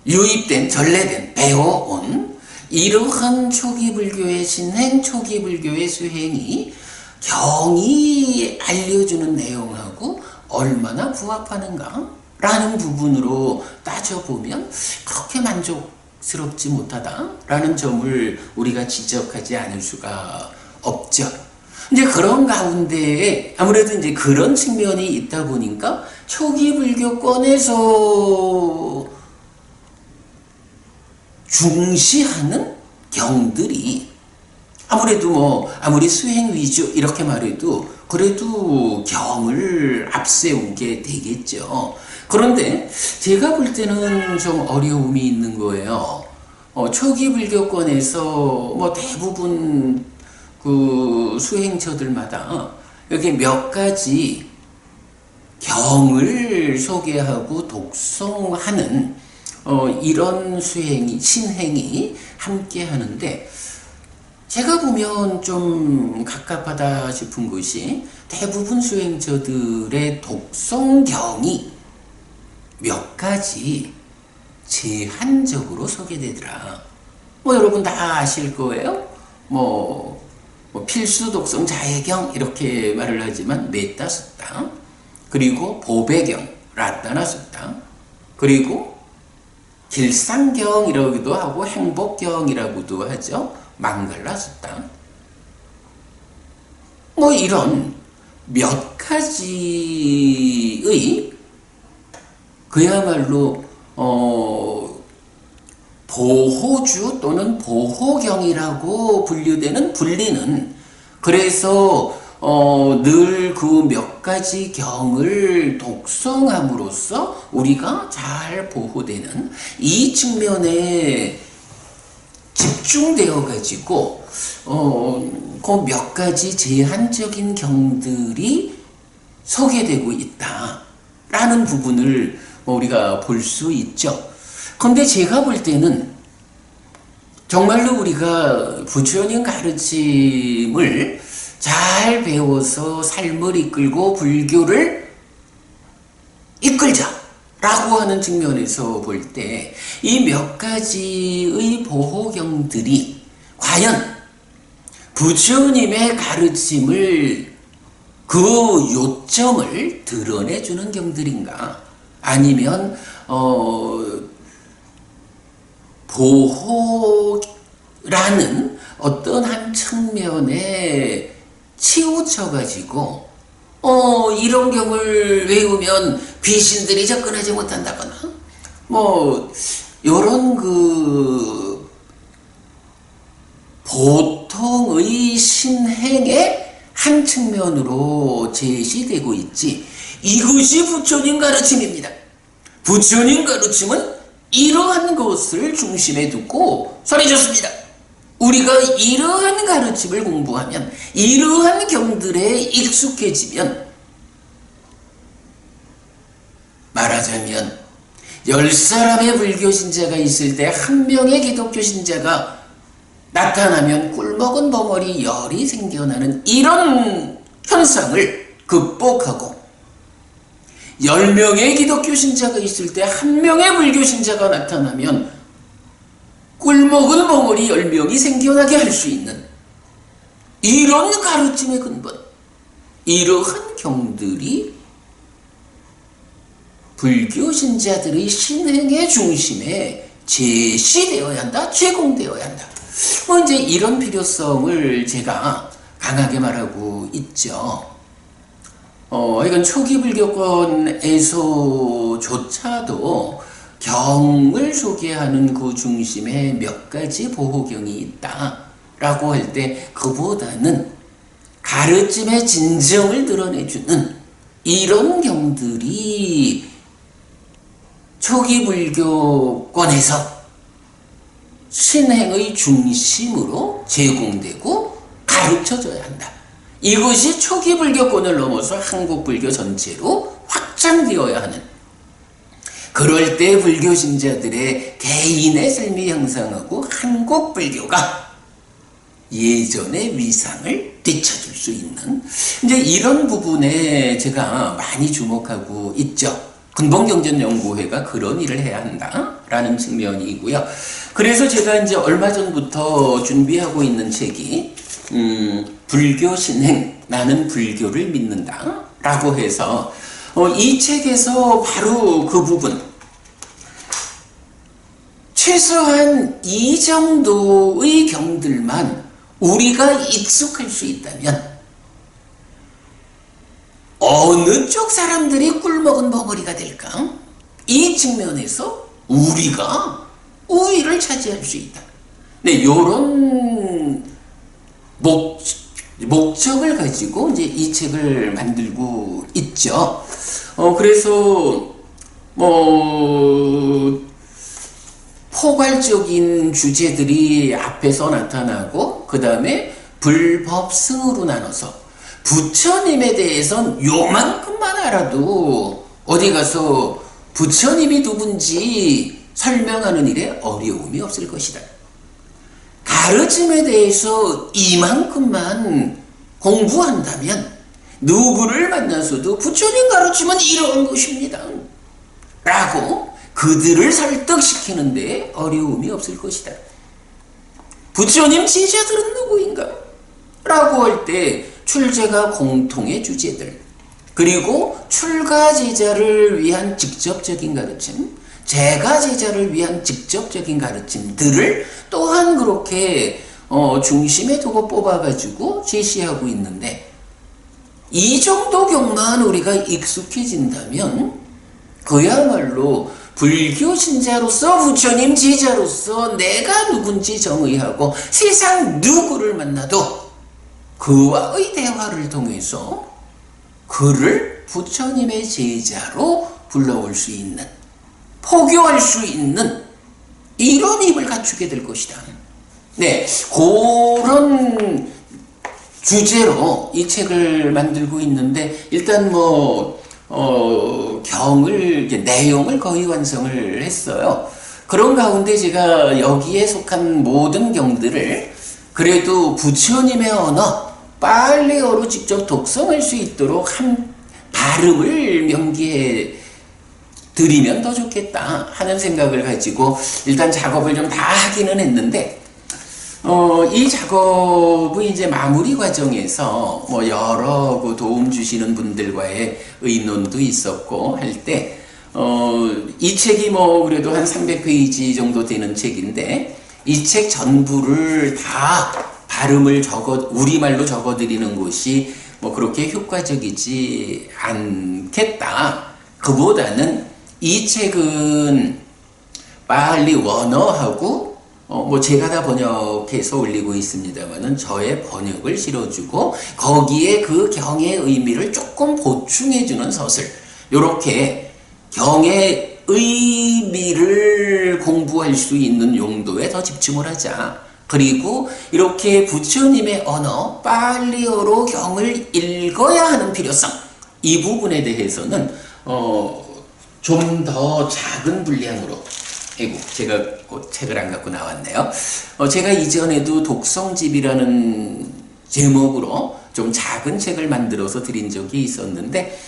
Speaker 1: 유입된, 전래된, 배워온 이러한 초기 불교의 신행, 초기 불교의 수행이 경이 알려주는 내용하고 얼마나 부합하는가? 라는 부분으로 따져보면 그렇게 만족스럽지 못하다라는 점을 우리가 지적하지 않을 수가 없죠. 이제 그런 가운데에 아무래도 이제 그런 측면이 있다 보니까 초기 불교권에서 중시하는 경들이 아무래도 아무리 수행 위주 이렇게 말해도 그래도 경을 앞세우게 되겠죠. 그런데 제가 볼 때는 좀 어려움이 있는 거예요. 초기 불교권에서 뭐 대부분 그 수행처들마다 이렇게 몇 가지 경을 소개하고 독송하는 이런 신행이 함께 하는데, 제가 보면 좀 갑갑하다 싶은 것이 대부분 수행처들의 독송경이 몇 가지 제한적으로 소개되더라. 뭐 여러분 다 아실 거예요. 뭐 필수 독송 자해경 이렇게 말을 하지만 넷다 썼다. 그리고 보배경 라따나 썼다. 그리고 길상경이라고도 하고 행복경이라고도 하죠. 망갈라 썼다. 뭐 이런 몇 가지의 그야말로 보호주 또는 보호경이라고 불리는, 그래서 늘 그 몇 가지 경을 독송함으로써 우리가 잘 보호되는 이 측면에 집중되어 가지고 그 몇 가지 제한적인 경들이 소개되고 있다라는 부분을 우리가 볼 수 있죠. 그런데 제가 볼 때는 정말로 우리가 부처님 가르침을 잘 배워서 삶을 이끌고 불교를 이끌자라고 하는 측면에서 볼 때 이 몇 가지의 보호경들이 과연 부처님의 가르침을 그 요점을 드러내주는 경들인가, 아니면 보호라는 어떤 한 측면에 치우쳐가지고 이런 경을 외우면 귀신들이 접근하지 못한다거나 뭐 요런 그 보통의 신행의 한 측면으로 제시되고 있지, 이것이 부처님 가르침입니다. 부처님 가르침은 이러한 것을 중심에 두고 소리졌습니다. 우리가 이러한 가르침을 공부하면, 이러한 경들에 익숙해지면, 말하자면 10사람의 불교 신자가 있을 때 1명의 기독교 신자가 나타나면 꿀먹은 벙어리 열이 생겨나는 이런 현상을 극복하고, 10명의 기독교 신자가 있을 때 1명의 불교 신자가 나타나면 꿀먹은 벙어리 10명이 생겨나게 할 수 있는 이런 가르침의 근본, 이러한 경들이 불교 신자들의 신행의 중심에 제시되어야 한다, 제공되어야 한다. 이제 이런 필요성을 제가 강하게 말하고 있죠. 이건 초기 불교권에서조차도 경을 소개하는 그 중심에 몇 가지 보호경이 있다라고 할 때, 그보다는 가르침의 진정을 드러내주는 이런 경들이 초기 불교권에서 신행의 중심으로 제공되고 가르쳐져야 한다. 이것이 초기 불교권을 넘어서 한국 불교 전체로 확장되어야 하는, 그럴 때 불교 신자들의 개인의 삶이 형성하고 한국 불교가 예전의 위상을 되찾을 수 있는, 이제 이런 부분에 제가 많이 주목하고 있죠. 근본경전연구회가 그런 일을 해야 한다라는 측면이고요. 그래서 제가 이제 얼마 전부터 준비하고 있는 책이 불교 신행, 나는 불교를 믿는다 라고 해서 이 책에서 바로 그 부분, 최소한 이 정도의 경들만 우리가 익숙할 수 있다면 어느 쪽 사람들이 꿀먹은 벙어리가 될까? 이 측면에서 우리가 우위를 차지할 수 있다. 네, 요런 목적을 가지고 이제 이 책을 만들고 있죠. 그래서 포괄적인 주제들이 앞에서 나타나고 그 다음에 불법승으로 나눠서 부처님에 대해선 요만큼만 알아도 어디 가서 부처님이 누군지 설명하는 일에 어려움이 없을 것이다. 가르침에 대해서 이만큼만 공부한다면 누구를 만나서도 부처님 가르침은 이런 것입니다 라고 그들을 설득시키는데 어려움이 없을 것이다. 부처님 제자들은 누구인가? 라고 할 때 출제가 공통의 주제들, 그리고 출가 제자를 위한 직접적인 가르침, 제가 제자를 위한 직접적인 가르침들을 또한 그렇게 중심에 두고 뽑아가지고 제시하고 있는데, 이 정도 경만 우리가 익숙해진다면 그야말로 불교 신자로서 부처님 제자로서 내가 누군지 정의하고 세상 누구를 만나도 그와의 대화를 통해서 그를 부처님의 제자로 불러올 수 있는, 포교할 수 있는 이런 힘을 갖추게 될 것이다. 네, 그런 주제로 이 책을 만들고 있는데, 일단 경을, 내용을 거의 완성을 했어요. 그런 가운데 제가 여기에 속한 모든 경들을 그래도 부처님의 언어, 빨리어로 직접 독송할 수 있도록 한 발음을 명기해 드리면 더 좋겠다 하는 생각을 가지고 일단 작업을 좀 다 하기는 했는데, 이 작업의 이제 마무리 과정에서 여러 도움 주시는 분들과의 의논도 있었고 할 때, 이 책이 그래도 한 300페이지 정도 되는 책인데, 이 책 전부를 다 발음을 우리말로 적어드리는 것이 그렇게 효과적이지 않겠다. 그보다는 이 책은 빨리 원어하고 제가 다 번역해서 올리고 있습니다만은 저의 번역을 실어주고 거기에 그 경의 의미를 조금 보충해주는 서술, 요렇게 경의 의미를 공부할 수 있는 용도에 더 집중을 하자. 그리고 이렇게 부처님의 언어, 빨리어로 경을 읽어야 하는 필요성, 이 부분에 대해서는 좀 더 작은 분량으로, 제가 책을 안 갖고 나왔네요. 제가 이전에도 독성집이라는 제목으로 좀 작은 책을 만들어서 드린 적이 있었는데,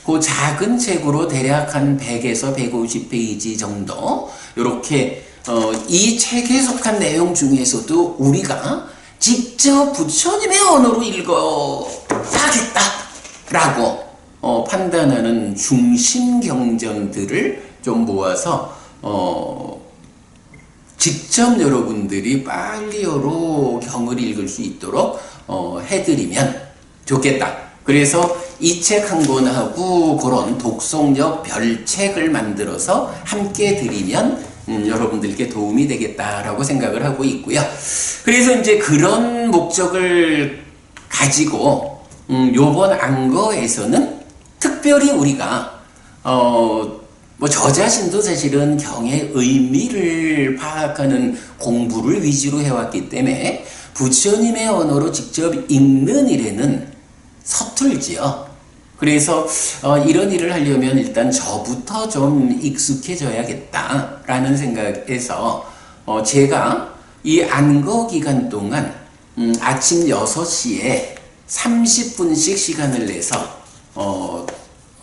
Speaker 1: 그 작은 책으로 대략 한 100에서 150페이지 정도, 요렇게 이 책에 속한 내용 중에서도 우리가 직접 부처님의 언어로 읽어야겠다라고 판단하는 중심 경전들을 좀 모아서 직접 여러분들이 빨리어로 경을 읽을 수 있도록 해드리면 좋겠다. 그래서 이 책 한 권하고 그런 독송력 별책을 만들어서 함께 드리면 여러분들께 도움이 되겠다라고 생각을 하고 있고요. 그래서 이제 그런 목적을 가지고 요번 안거에서는 특별히 우리가 저 자신도 사실은 경의 의미를 파악하는 공부를 위주로 해왔기 때문에 부처님의 언어로 직접 읽는 일에는 서툴지요. 그래서 이런 일을 하려면 일단 저부터 좀 익숙해져야겠다라는 생각에서 제가 이 안거 기간 동안 아침 6시에 30분씩 시간을 내서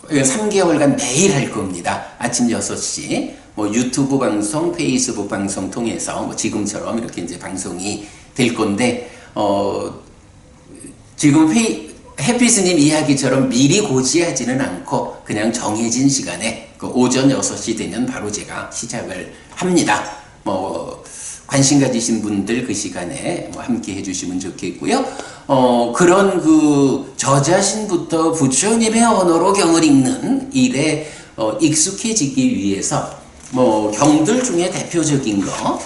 Speaker 1: 3개월간 매일 할 겁니다. 아침 6시 유튜브 방송, 페이스북 방송 통해서 지금처럼 이렇게 이제 방송이 될 건데, 지금 햇빛스님 이야기처럼 미리 고지하지는 않고 그냥 정해진 시간에 오전 6시 되면 바로 제가 시작을 합니다. 관심 가지신 분들 그 시간에 함께 해주시면 좋겠고요. 그런 저 자신부터 부처님의 언어로 경을 읽는 일에 익숙해지기 위해서 경들 중에 대표적인 거,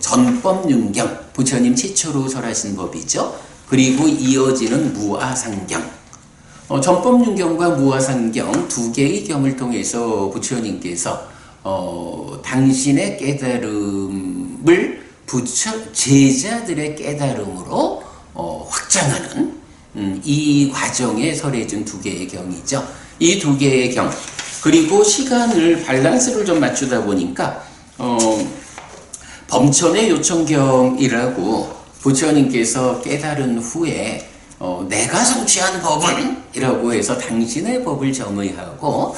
Speaker 1: 전법윤경, 부처님 최초로 설하신 법이죠. 그리고 이어지는 무아상경, 전법윤경과 무아상경 두 개의 경을 통해서 부처님께서 당신의 깨달음을 부처 제자들의 깨달음으로 확장하는 이 과정에 설해준 두 개의 경이죠. 이 두 개의 경 그리고 시간을 밸런스를 좀 맞추다 보니까 범천의 요청경이라고 부처님께서 깨달은 후에 내가 성취한 법은 이라고 해서 당신의 법을 정의하고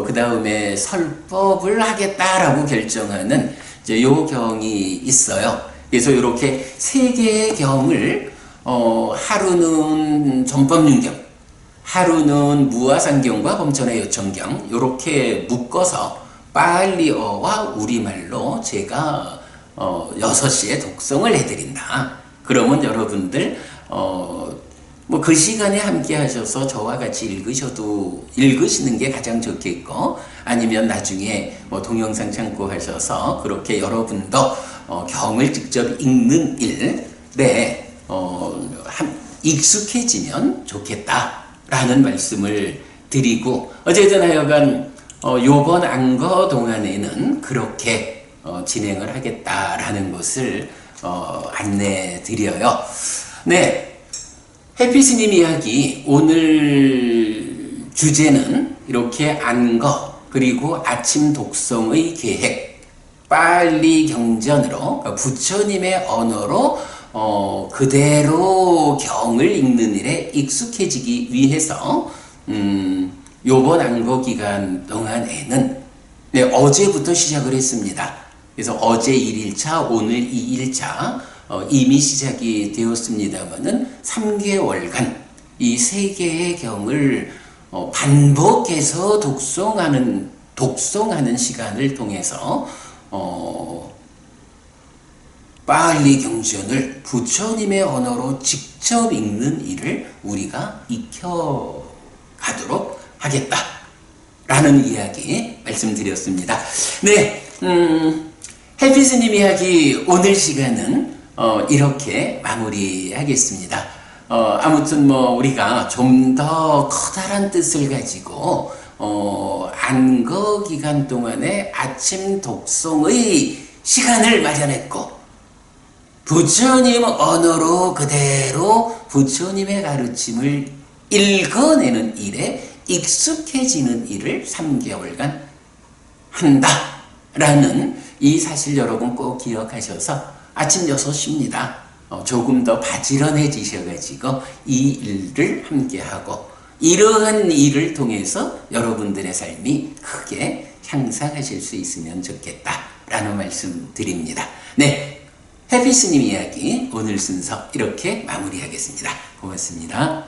Speaker 1: 그 다음에 설법을 하겠다라고 결정하는 이제 요 경이 있어요. 그래서 이렇게 세 개의 경을 하루는 전법륜경, 하루는 무아상경과 범천의 요청경 이렇게 묶어서 빨리어와 우리말로 제가 6시에 독송을 해드린다. 그러면 여러분들 뭐 그 시간에 함께 하셔서 저와 같이 읽으시는 게 가장 좋겠고, 아니면 나중에 뭐 동영상 참고하셔서 그렇게 여러분도 경을 직접 읽는 일에 익숙해지면 좋겠다라는 말씀을 드리고, 어쨌든 하여간 요번 안거 동안에는 그렇게 진행을 하겠다라는 것을 안내 드려요. 네. 해피스님 이야기 오늘 주제는 이렇게 안거 그리고 아침 독송의 계획 빨리 경전으로 그러니까 부처님의 언어로 그대로 경을 읽는 일에 익숙해지기 위해서 요번 안거 기간 동안에는 네, 어제부터 시작을 했습니다. 그래서 어제 1일차 오늘 2일차 이미 시작이 되었습니다만은 3개월간 이 세 개의 경을 반복해서 독송하는 시간을 통해서 빨리 경전을 부처님의 언어로 직접 읽는 일을 우리가 익혀가도록 하겠다라는 이야기 말씀드렸습니다. 네, 해피스님 이야기 오늘 시간은 이렇게 마무리하겠습니다. 아무튼 뭐 우리가 좀 더 커다란 뜻을 가지고 안거 기간 동안에 아침 독송의 시간을 마련했고, 부처님 언어로 그대로 부처님의 가르침을 읽어내는 일에 익숙해지는 일을 3개월간 한다라는 이 사실 여러분 꼭 기억하셔서 아침 6시입니다. 조금 더 바지런해지셔가지고 이 일을 함께하고 이러한 일을 통해서 여러분들의 삶이 크게 향상하실 수 있으면 좋겠다라는 말씀 드립니다. 네, 해피스님 이야기 오늘 순서 이렇게 마무리하겠습니다. 고맙습니다.